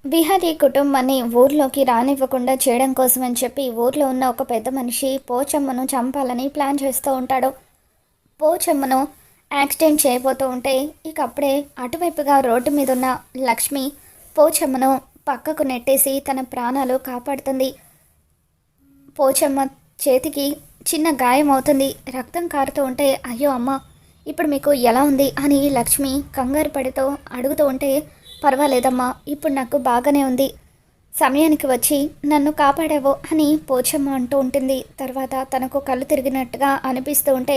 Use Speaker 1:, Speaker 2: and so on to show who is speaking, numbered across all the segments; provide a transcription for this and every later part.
Speaker 1: విహారీ కుటుంబాన్ని ఊర్లోకి రానివ్వకుండా చేయడం కోసం అని చెప్పి ఊర్లో ఉన్న ఒక పెద్ద మనిషి పోచమ్మను చంపాలని ప్లాన్ చేస్తూ ఉంటాడు. పోచమ్మను యాక్సిడెంట్ చేయబోతూ ఉంటే ఇక అప్పుడే అటువైపుగా రోడ్డు మీద ఉన్న లక్ష్మి పోచమ్మను పక్కకు నెట్టేసి తన ప్రాణాలు కాపాడుతుంది. పోచమ్మ చేతికి చిన్న గాయం అవుతుంది. రక్తం కారుతూ ఉంటే అయ్యో అమ్మ ఇప్పుడు మీకు ఎలా ఉంది అని లక్ష్మి కంగారు పడుతూ అడుగుతూ ఉంటే పర్వాలేదమ్మా ఇప్పుడు నాకు బాగానే ఉంది, సమయానికి వచ్చి నన్ను కాపాడావో అని పోచమ్మ అంటూ ఉంటుంది. తర్వాత తనకు కళ్ళు తిరిగినట్టుగా అనిపిస్తూ ఉంటే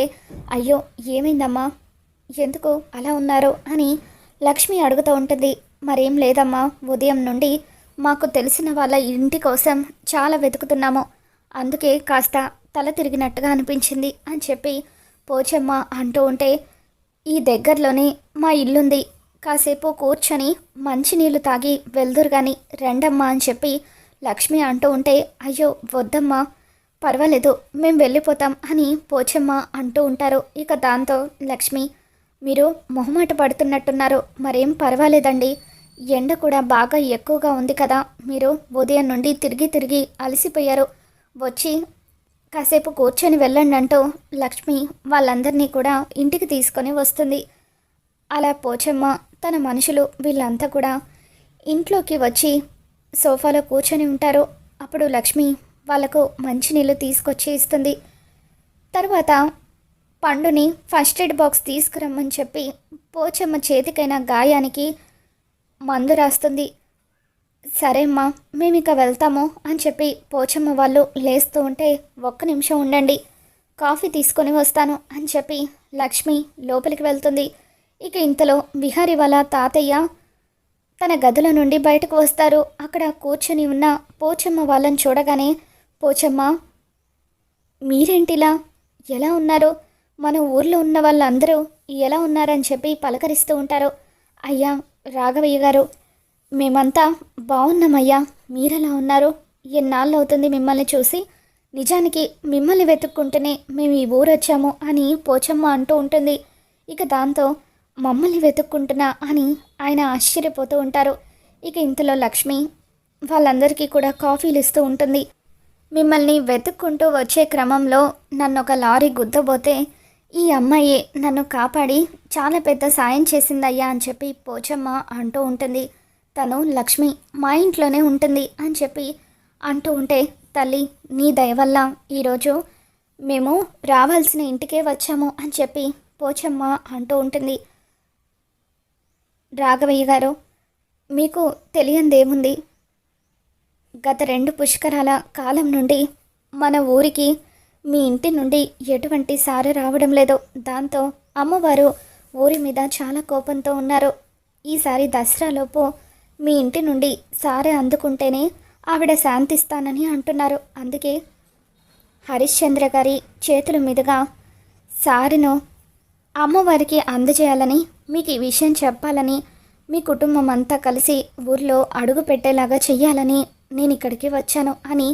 Speaker 1: అయ్యో ఏమైందమ్మా ఎందుకు అలా ఉన్నారు అని లక్ష్మి అడుగుతూ ఉంటుంది. మరేం లేదమ్మా, ఉదయం నుండి మాకు తెలిసిన వాళ్ళ ఇంటి కోసం చాలా వెతుకుతున్నాము, అందుకే కాస్త తల తిరిగినట్టుగా అనిపించింది అని చెప్పి పోచమ్మ అంటూ ఉంటే ఈ దగ్గరలోనే మా ఇల్లుంది, కాసేపు కూర్చొని మంచినీళ్ళు తాగి వెళ్దురు కానీ రండమ్మా అని చెప్పి లక్ష్మి అంటూ ఉంటే అయ్యో వద్దమ్మా పర్వాలేదు మేము వెళ్ళిపోతాం అని పోచమ్మ అంటూ ఉంటారు. ఇక దాంతో లక్ష్మి మీరు మొహమాట పడుతున్నట్టున్నారు, మరేం పర్వాలేదండి, ఎండ కూడా బాగా ఎక్కువగా ఉంది కదా, మీరు ఉదయం నుండి తిరిగి తిరిగి అలసిపోయారు, వచ్చి కాసేపు కూర్చొని వెళ్ళండి అంటూ లక్ష్మి వాళ్ళందరినీ కూడా ఇంటికి తీసుకొని వస్తుంది. అలా పోచమ్మ తన మనుషులు వీళ్ళంతా కూడా ఇంట్లోకి వచ్చి సోఫాలో కూర్చొని ఉంటారు. అప్పుడు లక్ష్మి వాళ్ళకు మంచినీళ్ళు తీసుకొచ్చి ఇస్తుంది. తర్వాత పండుని ఫస్ట్ ఎయిడ్ బాక్స్ తీసుకురమ్మని చెప్పి పోచమ్మ చేతికైన గాయానికి మందు రాస్తుంది. సరే అమ్మా మేము ఇక వెళ్తాము అని చెప్పి పోచమ్మ వాళ్ళు లేస్తూ ఉంటే ఒక్క నిమిషం ఉండండి కాఫీ తీసుకొని వస్తాను అని చెప్పి లక్ష్మి లోపలికి వెళ్తుంది. ఇక ఇంతలో విహారీ వాళ్ళ తాతయ్య తన గదుల నుండి బయటకు వస్తారు. అక్కడ కూర్చొని ఉన్న పోచమ్మ వాళ్ళని చూడగానే పోచమ్మ మీరేంటిలా ఎలా ఉన్నారు, మన ఊర్లో ఉన్న వాళ్ళందరూ ఎలా ఉన్నారని చెప్పి పలకరిస్తూ ఉంటారు. అయ్యా రాఘవయ్య గారు మేమంతా బాగున్నామయ్యా, మీరెలా ఉన్నారు, ఎన్నాళ్ళు అవుతుంది మిమ్మల్ని చూసి, నిజానికి మిమ్మల్ని వెతుక్కుంటూనే మేము ఈ ఊరు వచ్చాము అని పోచమ్మ అంటూ ఉంటుంది. ఇక దాంతో మమ్మల్ని వెతుక్కుంటున్నా అని ఆయన ఆశ్చర్యపోతూ ఉంటారు. ఇక ఇంతలో లక్ష్మి వాళ్ళందరికీ కూడా కాఫీలు ఇస్తూ ఉంటుంది. మిమ్మల్ని వెతుక్కుంటూ వచ్చే క్రమంలో నన్ను ఒక లారీ గుద్దబోతే ఈ అమ్మాయి నన్ను కాపాడి చాలా పెద్ద సాయం చేసిందయ్యా అని చెప్పి పోచమ్మ అంటూ ఉంటుంది. తను లక్ష్మి మా ఇంట్లోనే ఉంటుంది అని చెప్పి అంటూ ఉంటే తల్లి నీ దయ వల్ల ఈరోజు మేము రావాల్సిన ఇంటికే వచ్చాము అని చెప్పి పోచమ్మ అంటూ ఉంటుంది. రాఘవయ్య గారు మీకు తెలియందేముంది, గత 2 పుష్కరాల కాలం నుండి మన ఊరికి మీ ఇంటి నుండి ఎటువంటి సారి రావడం లేదు, దాంతో అమ్మవారు ఊరి మీద చాలా కోపంతో ఉన్నారు. ఈసారి దసరాలోపు మీ ఇంటి నుండి సారె అందుకుంటేనే ఆవిడ శాంతిస్తానని అంటున్నారు. అందుకే హరిశ్చంద్ర గారి చేతుల మీదుగా సారెను అమ్మవారికి అందజేయాలని మీకు ఈ విషయం చెప్పాలని మీ కుటుంబం అంతా కలిసి ఊర్లో అడుగు పెట్టేలాగా చెయ్యాలని నేను ఇక్కడికి వచ్చాను అని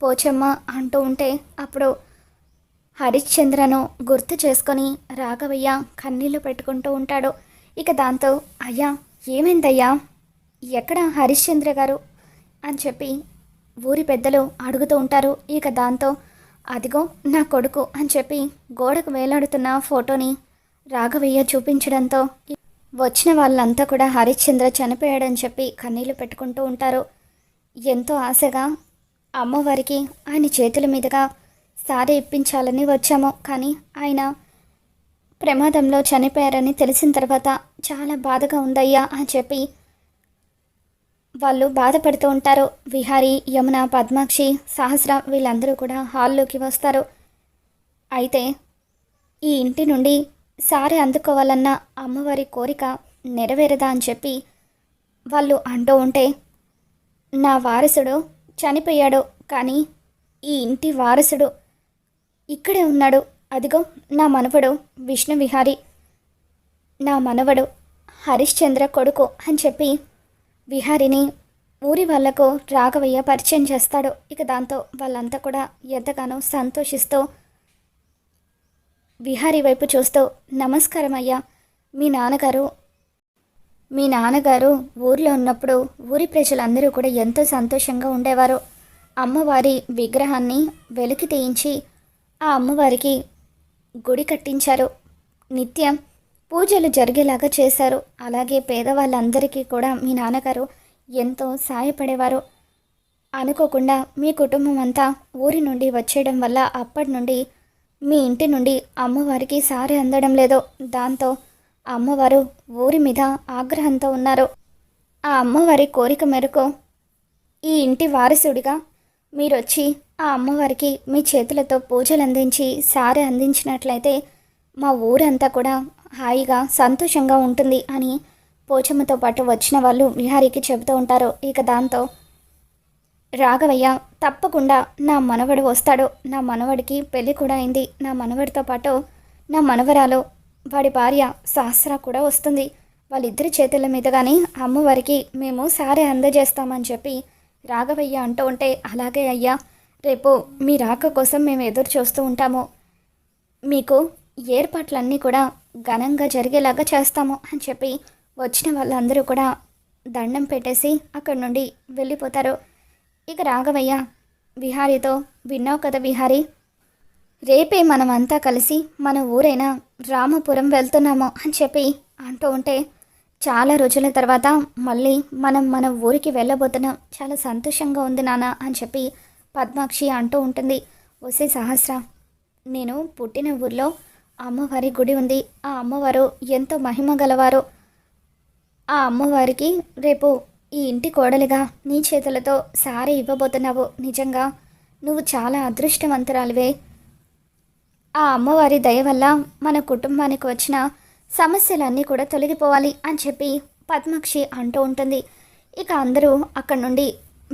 Speaker 1: పోచమ్మ అంటూ ఉంటే అప్పుడు హరిశ్చంద్రను గుర్తు చేసుకొని రాఘవయ్య కన్నీళ్లు పెట్టుకుంటూ ఉంటాడు. ఇక దాంతో అయ్యా ఏమైందయ్యా, ఎక్కడ హరిశ్చంద్ర గారు అని చెప్పి ఊరి పెద్దలు అడుగుతూ ఉంటారు. ఇక దాంతో అదిగో నా కొడుకు అని చెప్పి గోడకు వేలాడుతున్న ఫోటోని రాఘవయ్య చూపించడంతో వచ్చిన వాళ్ళంతా కూడా హరిశ్చంద్ర చనిపోయాడని చెప్పి కన్నీళ్లు పెట్టుకుంటూ ఉంటారు. ఎంతో ఆశగా అమ్మవారికి ఆయన చేతుల మీదుగా సారీ ఇప్పించాలని వచ్చాము, కానీ ఆయన ప్రమాదంలో చనిపోయారని తెలిసిన తర్వాత చాలా బాధగా ఉందయ్యా అని చెప్పి వాళ్ళు బాధపడుతూ ఉంటారు. విహారీ, యమున, పద్మాక్షి, సహస్ర వీళ్ళందరూ కూడా హాల్లోకి వస్తారు. అయితే ఈ ఇంటి నుండి సారీ అందుకోవాలన్న అమ్మవారి కోరిక నెరవేరదా అని చెప్పి వాళ్ళు అంటూ ఉంటే నా వారసుడు చనిపోయాడు, కానీ ఈ ఇంటి వారసుడు ఇక్కడే ఉన్నాడు, అదిగో నా మనవడు విష్ణు విహారీ, నా మనవడు హరిశ్చంద్ర కొడుకు అని చెప్పి విహారిని ఊరి వాళ్లకు రాఘవయ్య పరిచయం చేస్తాడు. ఇక దాంతో వాళ్ళంతా కూడా ఎంతగానో సంతోషిస్తూ విహారీ వైపు చూస్తూ నమస్కారం అయ్యా, మీ నాన్నగారు మీ నాన్నగారు ఊర్లో ఉన్నప్పుడు ఊరి ప్రజలందరూ కూడా ఎంతో సంతోషంగా ఉండేవారు. అమ్మవారి విగ్రహాన్ని వెలికి తీయించి ఆ అమ్మవారికి గుడి కట్టించారు. నిత్యం పూజలు జరిగేలాగా చేశారు. అలాగే పేదవాళ్ళందరికీ కూడా మీ నాన్నగారు ఎంతో సాయపడేవారు. అనుకోకుండా మీ కుటుంబం అంతా ఊరి నుండి వచ్చేయడం వల్ల అప్పటి నుండి మీ ఇంటి నుండి అమ్మవారికి సారి అందడం లేదు. దాంతో అమ్మవారు ఊరి మీద ఆగ్రహంతో ఉన్నారు. ఆ అమ్మవారి కోరిక మేరకు ఈ ఇంటి వారసుడిగా మీరొచ్చి ఆ అమ్మవారికి మీ చేతులతో పూజలు అందించి సారె అందించినట్లయితే మా ఊరంతా కూడా హాయిగా సంతోషంగా ఉంటుంది అని పోచమ్మతో పాటు వచ్చిన వాళ్ళు విహారీకి చెబుతూ ఉంటారు. ఇక దాంతో రాఘవయ్య తప్పకుండా నా మనవడు వస్తాడు, నా మనవడికి పెళ్ళి కూడా అయింది, నా మనవడితో పాటు నా మనవరాలు వాడి భార్య సహస్ర కూడా వస్తుంది, వాళ్ళిద్దరి చేతుల మీదుగానే అమ్మవారికి మేము సారె అందజేస్తామని చెప్పి రాఘవయ్య అంటూ ఉంటే, అలాగే అయ్యా, రేపు మీ రాక కోసం మేము ఎదురు చూస్తూ ఉంటాము, మీకు ఏర్పాట్లన్నీ కూడా ఘనంగా జరిగేలాగా చేస్తాము అని చెప్పి వచ్చిన వాళ్ళందరూ కూడా దండం పెట్టేసి అక్కడి నుండి వెళ్ళిపోతారు. ఇక రాఘవయ్య విహారీతో, విన్నావు కదా విహారీ, రేపే మనమంతా కలిసి మన ఊరైన రామపురం వెళ్తున్నాము అని చెప్పి అంటూ ఉంటే, చాలా రోజుల తర్వాత మళ్ళీ మనం మన ఊరికి వెళ్ళబోతున్నాం, చాలా సంతోషంగా ఉంది నాన్న అని చెప్పి పద్మాక్షి అంటూ ఉంటుంది. ఒసే సహస్ర, నేను పుట్టిన ఊర్లో అమ్మవారి గుడి ఉంది, ఆ అమ్మవారు ఎంతో మహిమ గలవారు. ఆ అమ్మవారికి రేపు ఈ ఇంటి కోడలిగా నీ చేతులతో సారీ ఇవ్వబోతున్నావు, నిజంగా నువ్వు చాలా అదృష్టవంతురాలివే. ఆ అమ్మవారి దయ వల్ల మన కుటుంబానికి వచ్చిన సమస్యలన్నీ కూడా తొలగిపోవాలి అని చెప్పి పద్మాక్షి అంటూ ఉంటుంది. ఇక అందరూ అక్కడి నుండి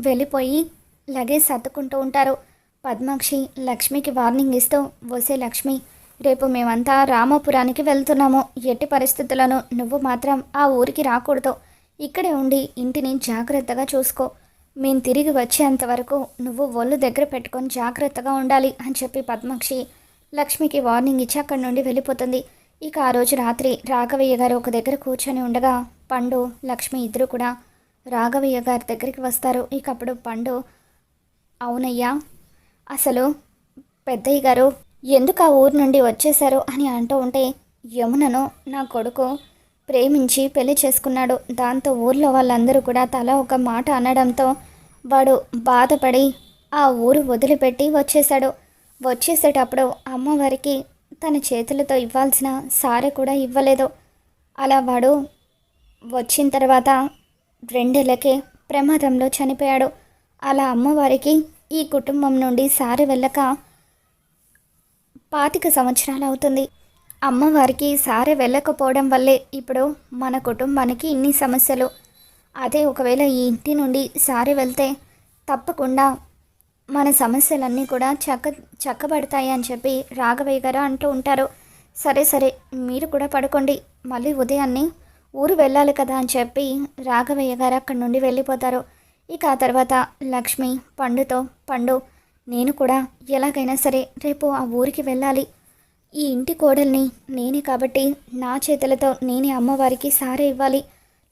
Speaker 1: వెళ్ళిపోయి లగేజ్ సర్దుకుంటూ ఉంటారు. పద్మాక్షి లక్ష్మికి వార్నింగ్ ఇస్తూ, వసే లక్ష్మి, రేపు మేమంతా రామాపురానికి వెళ్తున్నాము, ఎట్టి పరిస్థితులను నువ్వు మాత్రం ఆ ఊరికి రాకూడదు, ఇక్కడే ఉండి ఇంటిని జాగ్రత్తగా చూసుకో, మేము తిరిగి వచ్చేంత వరకు నువ్వు ఒళ్ళు దగ్గర పెట్టుకొని జాగ్రత్తగా ఉండాలి అని చెప్పి పద్మాక్షి లక్ష్మికి వార్నింగ్ ఇచ్చి అక్కడి నుండి వెళ్ళిపోతుంది. ఇక ఆ రోజు రాత్రి రాఘవయ్య గారు ఒక దగ్గర కూర్చొని ఉండగా పండు లక్ష్మి ఇద్దరు కూడా రాఘవయ్య గారి దగ్గరికి వస్తారు. ఇక అప్పుడు పండు, అవునయ్యా, అసలు పెద్దయ్య గారు ఎందుకు ఆ ఊరు నుండి వచ్చేశారు అని అంటూ ఉంటే, యమునను నా కొడుకు ప్రేమించి పెళ్లి చేసుకున్నాడు, దాంతో ఊర్లో వాళ్ళందరూ కూడా తల ఒక మాట అనడంతో వాడు బాధపడి ఆ ఊరు వదిలిపెట్టి వచ్చేశాడు. వచ్చేసేటప్పుడు అమ్మవారికి తన చేతులతో ఇవ్వాల్సిన సారె కూడా ఇవ్వలేదు. అలా వాడు వచ్చిన తర్వాత 2 ఏళ్ళకే ప్రమాదంలో చనిపోయాడు. అలా అమ్మవారికి ఈ కుటుంబం నుండి సారె వెళ్ళక 25 సంవత్సరాలు అవుతుంది. అమ్మవారికి సారె వెళ్ళకపోవడం వల్లే ఇప్పుడు మన కుటుంబానికి ఇన్ని సమస్యలు. అదే ఒకవేళ ఈ ఇంటి నుండి సారె వెళ్తే తప్పకుండా మన సమస్యలన్నీ కూడా చక్కబడతాయి అని చెప్పి రాఘవయ్య గారు అంటూ ఉంటారు. సరే సరే, మీరు కూడా పడుకోండి, మళ్ళీ ఉదయాన్నే ఊరు వెళ్ళాలి కదా అని చెప్పి రాఘవయ్య గారు అక్కడి నుండి వెళ్ళిపోతారు. ఇక ఆ తర్వాత లక్ష్మి పండుతో, పండు, నేను కూడా ఎలాగైనా సరే రేపు ఆ ఊరికి వెళ్ళాలి, ఈ ఇంటి కోడల్ని నేనే కాబట్టి నా చేతులతో నేనే అమ్మవారికి సారే ఇవ్వాలి,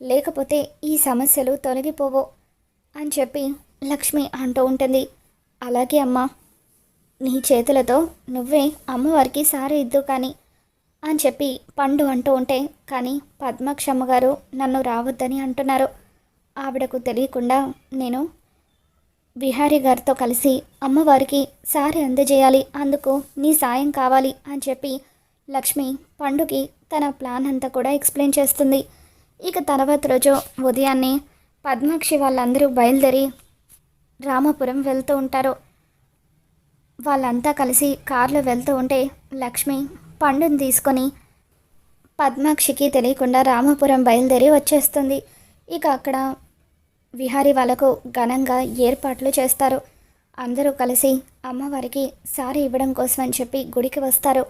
Speaker 1: లేకపోతే ఈ సమస్యలు తొలగిపోవు అని చెప్పి లక్ష్మి అంటూ ఉంటుంది. అలాగే అమ్మ, నీ చేతులతో నువ్వే అమ్మవారికి సారే ఇద్దు కానీ అని చెప్పి పండు అంటూ ఉంటే, కానీ పద్మాక్షమ్మ గారు నన్ను రావద్దని అంటున్నారు, ఆవిడకు తెలియకుండా నేను విహారీ గారితో కలిసి అమ్మవారికి సారీ అందజేయాలి, అందుకు నీ సాయం కావాలి అని చెప్పి లక్ష్మి పండుకి తన ప్లాన్ అంతా కూడా ఎక్స్ప్లెయిన్ చేస్తుంది. ఇక తర్వాత రోజు ఉదయాన్నే పద్మాక్షి వాళ్ళందరూ బయలుదేరి రామాపురం వెళ్తూ ఉంటారు. వాళ్ళంతా కలిసి కారులో వెళ్తూ ఉంటే లక్ష్మి పండుని తీసుకొని పద్మాక్షికి తెలియకుండా రామాపురం బయలుదేరి వచ్చేస్తుంది. ఇక అక్కడ విహారీ వాళ్ళకు ఘనంగా ఏర్పాట్లు చేస్తారు. అందరూ కలిసి అమ్మవారికి సారీ ఇవ్వడం కోసం అని చెప్పి గుడికి వస్తారు.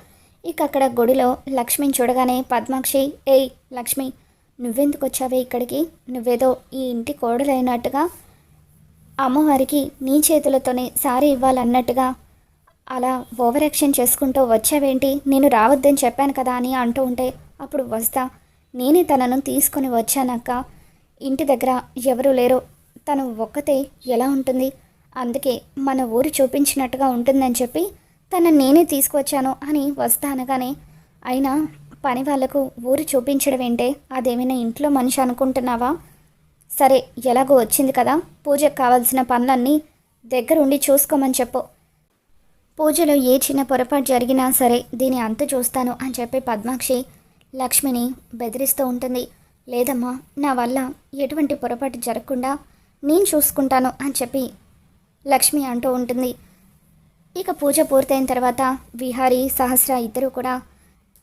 Speaker 1: ఇక అక్కడ గుడిలో లక్ష్మిని చూడగానే పద్మాక్షి, ఏయ్ లక్ష్మి, నువ్వెందుకు వచ్చావే ఇక్కడికి, నువ్వేదో ఈ ఇంటి కోడలైనట్టుగా అమ్మవారికి నీ చేతులతోనే సారీ ఇవ్వాలన్నట్టుగా అలా ఓవర్ యాక్షన్ చేసుకుంటూ వచ్చావేంటి, నేను రావద్దని చెప్పాను కదా అని అంటూ ఉంటే, అప్పుడు వస్తా, నేనే తనను తీసుకొని వచ్చానక్క. ఇంటి దగ్గర ఎవరూ లేరు. తను ఒక్కతే ఎలా ఉంటుంది? అందుకే మన ఊరు చూపించినట్టుగా ఉంటుందని చెప్పి తనని నేనే తీసుకువచ్చాను అని వస్తా అనగానే, అయినా పని వాళ్ళకు ఊరు చూపించడం ఏంటే? అదేమైనా ఇంట్లో మనిషి అనుకుంటున్నావా? సరే, ఎలాగో వచ్చింది కదా, పూజకు కావాల్సిన పనులన్నీ దగ్గరుండి చూసుకోమని చెప్పు. పూజలో ఏ చిన్న పొరపాటు జరిగినా సరే దీని అంతు చూస్తాను అని చెప్పి పద్మాక్షి లక్ష్మిని బెదిరిస్తూ ఉంటుంది. లేదమ్మా, నా వల్ల ఎటువంటి పొరపాటు జరగకుండా నేను చూసుకుంటాను అని చెప్పి లక్ష్మి అంటూ ఉంటుంది. ఇక పూజ పూర్తయిన తర్వాత విహారీ సహస్ర ఇద్దరు కూడా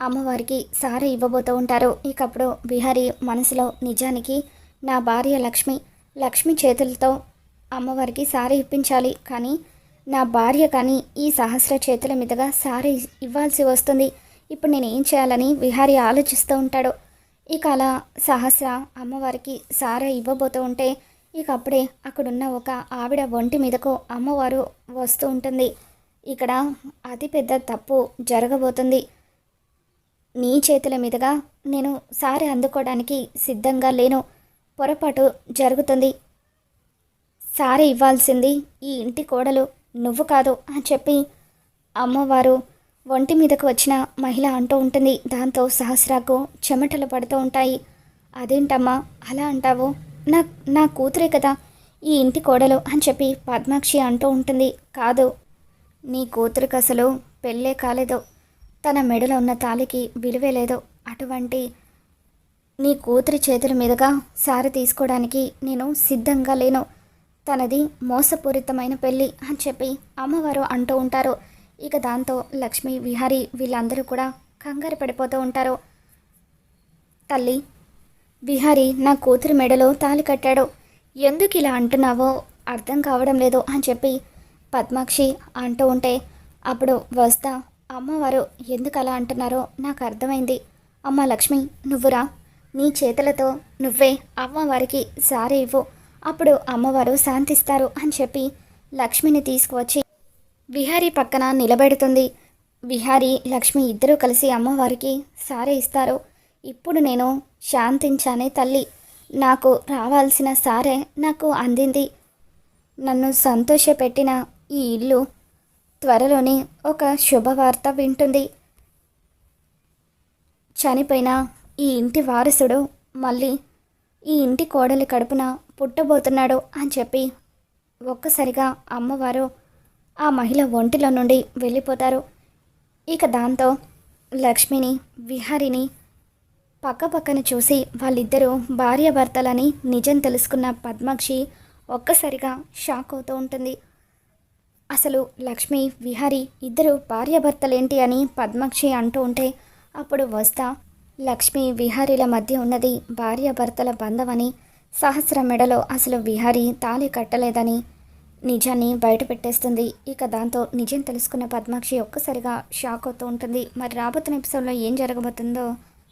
Speaker 1: అమ్మవారికి సారె ఇవ్వబోతూ ఉంటారు. ఇక అప్పుడు విహారీ మనసులో, నిజానికి నా భార్య లక్ష్మి చేతులతో అమ్మవారికి సారె ఇప్పించాలి, కానీ నా భార్య కానీ ఈ సహస్ర చేతుల మీదుగా సారె ఇవ్వాల్సి వస్తుంది. ఇప్పుడు నేను ఏం చేయాలని విహారీ ఆలోచిస్తూ ఉంటాడు. ఇక అలా సహస్ర అమ్మవారికి సారె ఇవ్వబోతూ ఉంటే ఇక అప్పుడే అక్కడున్న ఒక ఆవిడ ఒంటి మీదకు అమ్మవారు వస్తూ ఉంటుంది. ఇక్కడ అతిపెద్ద తప్పు జరగబోతుంది. నీ చేతుల మీదుగా నేను సారె అందుకోవడానికి సిద్ధంగా లేను. పొరపాటు జరుగుతుంది. సారె ఇవ్వాల్సింది ఈ ఇంటి కోడలు, నువ్వు కాదు అని చెప్పి అమ్మవారు ఒంటి మీదకు వచ్చిన మహిళ అంటూ ఉంటుంది. దాంతో సహస్రాకు చెమటలు పడుతూ ఉంటాయి. అదేంటమ్మా అలా అంటావు? నా కూతురే కదా ఈ ఇంటి కోడలు అని చెప్పి పద్మాక్షి అంటూ ఉంటుంది. కాదు, నీ కూతురికి అసలు పెళ్ళే కాలేదు. తన మెడలో ఉన్న తాలికి విలువే లేదు. అటువంటి నీ కూతురి చేతుల మీదుగా సారి తీసుకోవడానికి నేను సిద్ధంగా లేను. తనది మోసపూరితమైన పెళ్ళి అని చెప్పి అమ్మవారు అంటూ ఉంటారు. ఇక దాంతో లక్ష్మి, విహారీ వీళ్ళందరూ కూడా కంగారు పడిపోతూ ఉంటారు. తల్లి, విహారీ నా కూతురి మెడలో తాళి కట్టాడు, ఎందుకు ఇలా అంటున్నావో అర్థం కావడం లేదు అని చెప్పి పద్మాక్షి అంటూ ఉంటే అప్పుడు వస్తా అమ్మవారు ఎందుకు అలా అంటున్నారో నాకు అర్థమైంది. అమ్మ లక్ష్మి, నువ్వురా, నీ చేతులతో నువ్వే అమ్మవారికి సారీ ఇవ్వు, అప్పుడు అమ్మవారు శాంతిస్తారు అని చెప్పి లక్ష్మిని తీసుకువచ్చి విహారీ పక్కన నిలబెడుతుంది. విహారీ లక్ష్మి ఇద్దరూ కలిసి అమ్మవారికి సారీ ఇస్తారు. ఇప్పుడు నేను శాంతించానే తల్లి, నాకు రావాల్సిన సారే నాకు అందింది. నన్ను సంతోషపెట్టిన ఈ ఇల్లు త్వరలోనే ఒక శుభవార్త వింటుంది. చనిపోయిన ఈ ఇంటి వారసుడు మళ్ళీ ఈ ఇంటి కోడలి కడుపున పుట్టబోతున్నాడు అని చెప్పి ఒక్కసారిగా అమ్మవారు ఆ మహిళ ఒంటిలో నుండి వెళ్ళిపోతారు. ఇక దాంతో లక్ష్మిని, విహారిని పక్కపక్కన చూసి వాళ్ళిద్దరూ భార్యాభర్తలని నిజం తెలుసుకున్న పద్మాక్షి ఒక్కసారిగా షాక్ అవుతూ ఉంటుంది. అసలు లక్ష్మి, విహారీ ఇద్దరు భార్యాభర్తలేంటి అని పద్మాక్షి అంటూ ఉంటే అప్పుడు వస్తా లక్ష్మి, విహారీల మధ్య ఉన్నది భార్యాభర్తల బంధమని, సహస్ర మెడలో అసలు విహారీ తాళి కట్టలేదని నిజాన్ని బయట పెట్టేస్తుంది. ఇక దాంతో నిజం తెలుసుకున్న పద్మాక్షి ఒక్కసారిగా షాక్ అవుతూ ఉంటుంది. మరి రాబోతున్న ఎపిసోడ్లో ఏం జరగబోతుందో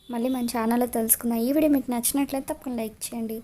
Speaker 1: మళ్ళీ మన ఛానల్లో తెలుసుకుందాం. ఈ వీడియో మీకు నచ్చినట్లయితే తప్పకుండా లైక్ చేయండి.